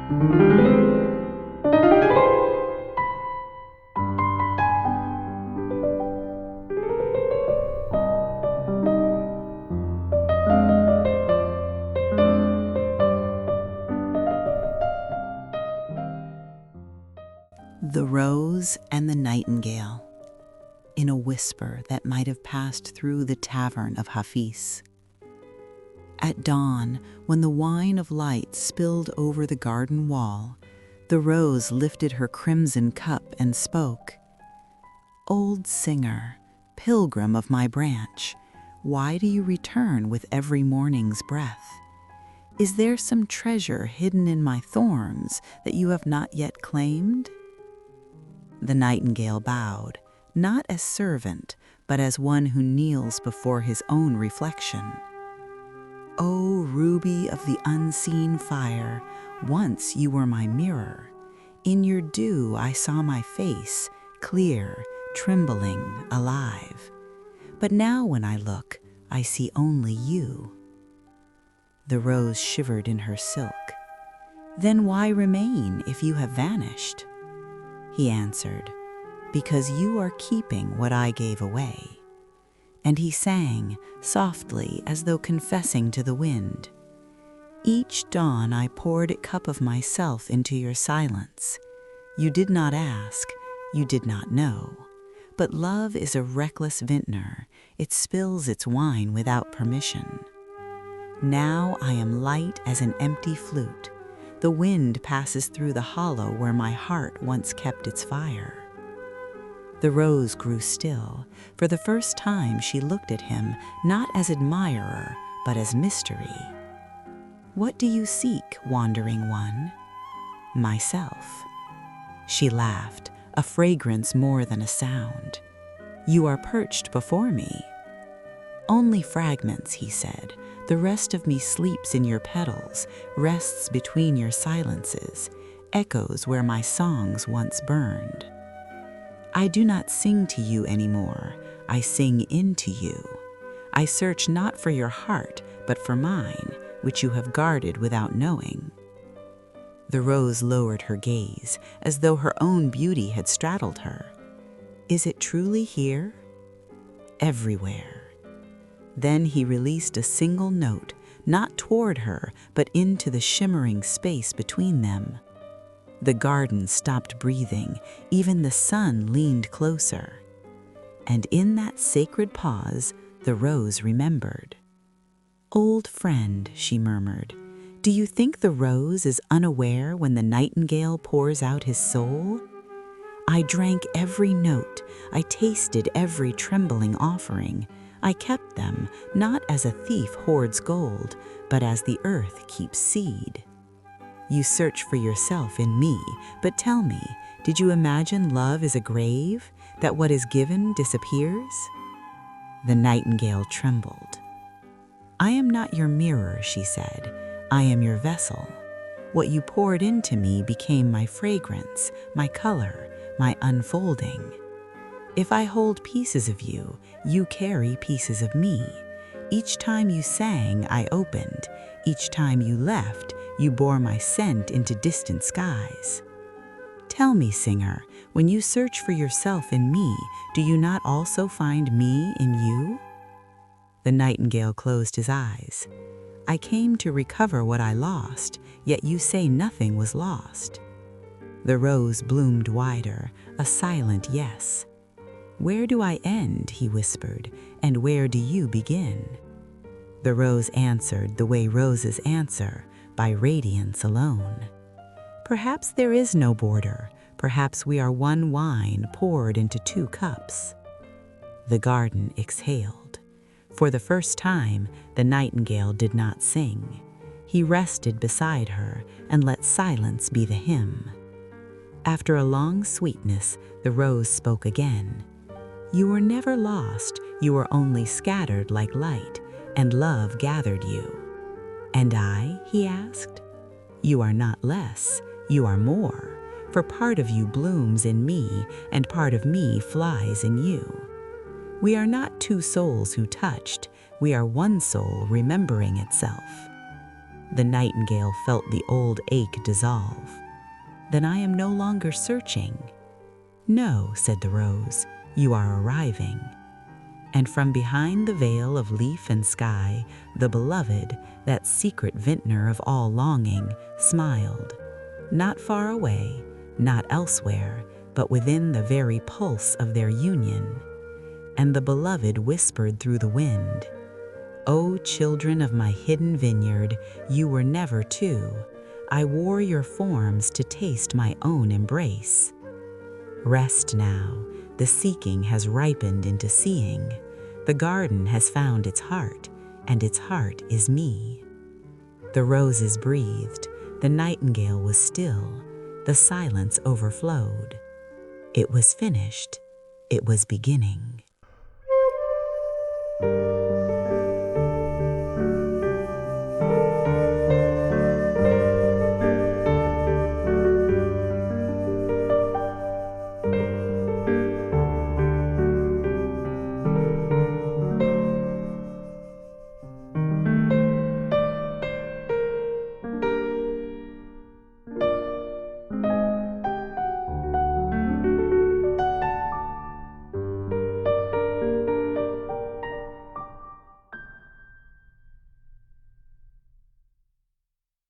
The Rose and the Nightingale, in a whisper that might have passed through the tavern of Hafiz. At dawn, when the wine of light spilled over the garden wall, the rose lifted her crimson cup and spoke. "Old singer, pilgrim of my branch, why do you return with every morning's breath? Is there some treasure hidden in my thorns that you have not yet claimed?" The nightingale bowed, not as servant, but as one who kneels before his own reflection. "O ruby of the unseen fire, once you were my mirror. In your dew I saw my face, clear, trembling, alive. But now when I look, I see only you." The rose shivered in her silk. "Then why remain if you have vanished?" He answered, "Because you are keeping what I gave away." And he sang, softly as though confessing to the wind. "Each dawn I poured a cup of myself into your silence. You did not ask, you did not know. But love is a reckless vintner, it spills its wine without permission. Now I am light as an empty flute. The wind passes through the hollow where my heart once kept its fire." The rose grew still. For the first time she looked at him, not as admirer, but as mystery. "What do you seek, wandering one?" "Myself." She laughed, a fragrance more than a sound. "You are perched before me." "Only fragments," he said. "The rest of me sleeps in your petals, rests between your silences, echoes where my songs once burned. I do not sing to you anymore, I sing into you. I search not for your heart, but for mine, which you have guarded without knowing." The rose lowered her gaze, as though her own beauty had straddled her. "Is it truly here?" "Everywhere." Then he released a single note, not toward her, but into the shimmering space between them. The garden stopped breathing, even the sun leaned closer. And in that sacred pause, the rose remembered. "Old friend," she murmured, "do you think the rose is unaware when the nightingale pours out his soul? I drank every note, I tasted every trembling offering. I kept them, not as a thief hoards gold, but as the earth keeps seed. You search for yourself in me, but tell me, did you imagine love is a grave, that what is given disappears?" The nightingale trembled. "I am not your mirror," she said. "I am your vessel. What you poured into me became my fragrance, my color, my unfolding. If I hold pieces of you, you carry pieces of me. Each time you sang, I opened. Each time you left, you bore my scent into distant skies. Tell me, singer, when you search for yourself in me, do you not also find me in you?" The nightingale closed his eyes. "I came to recover what I lost, yet you say nothing was lost." The rose bloomed wider, a silent yes. "Where do I end?" he whispered, "and where do you begin?" The rose answered the way roses answer, by radiance alone. "Perhaps there is no border, perhaps we are one wine poured into two cups." The garden exhaled. For the first time, the nightingale did not sing. He rested beside her and let silence be the hymn. After a long sweetness, the rose spoke again. "You were never lost, you were only scattered like light, and love gathered you." "And I?" he asked. "You are not less, you are more, for part of you blooms in me, and part of me flies in you. We are not two souls who touched, we are one soul remembering itself." The nightingale felt the old ache dissolve. "Then I am no longer searching." "No," said the rose, "you are arriving." And from behind the veil of leaf and sky, the beloved, that secret vintner of all longing, smiled. Not far away, not elsewhere, but within the very pulse of their union. And the beloved whispered through the wind, "O children of my hidden vineyard, you were never two. I wore your forms to taste my own embrace. Rest now, the seeking has ripened into seeing. The garden has found its heart, and its heart is me." The roses breathed, the nightingale was still, the silence overflowed. It was finished, it was beginning.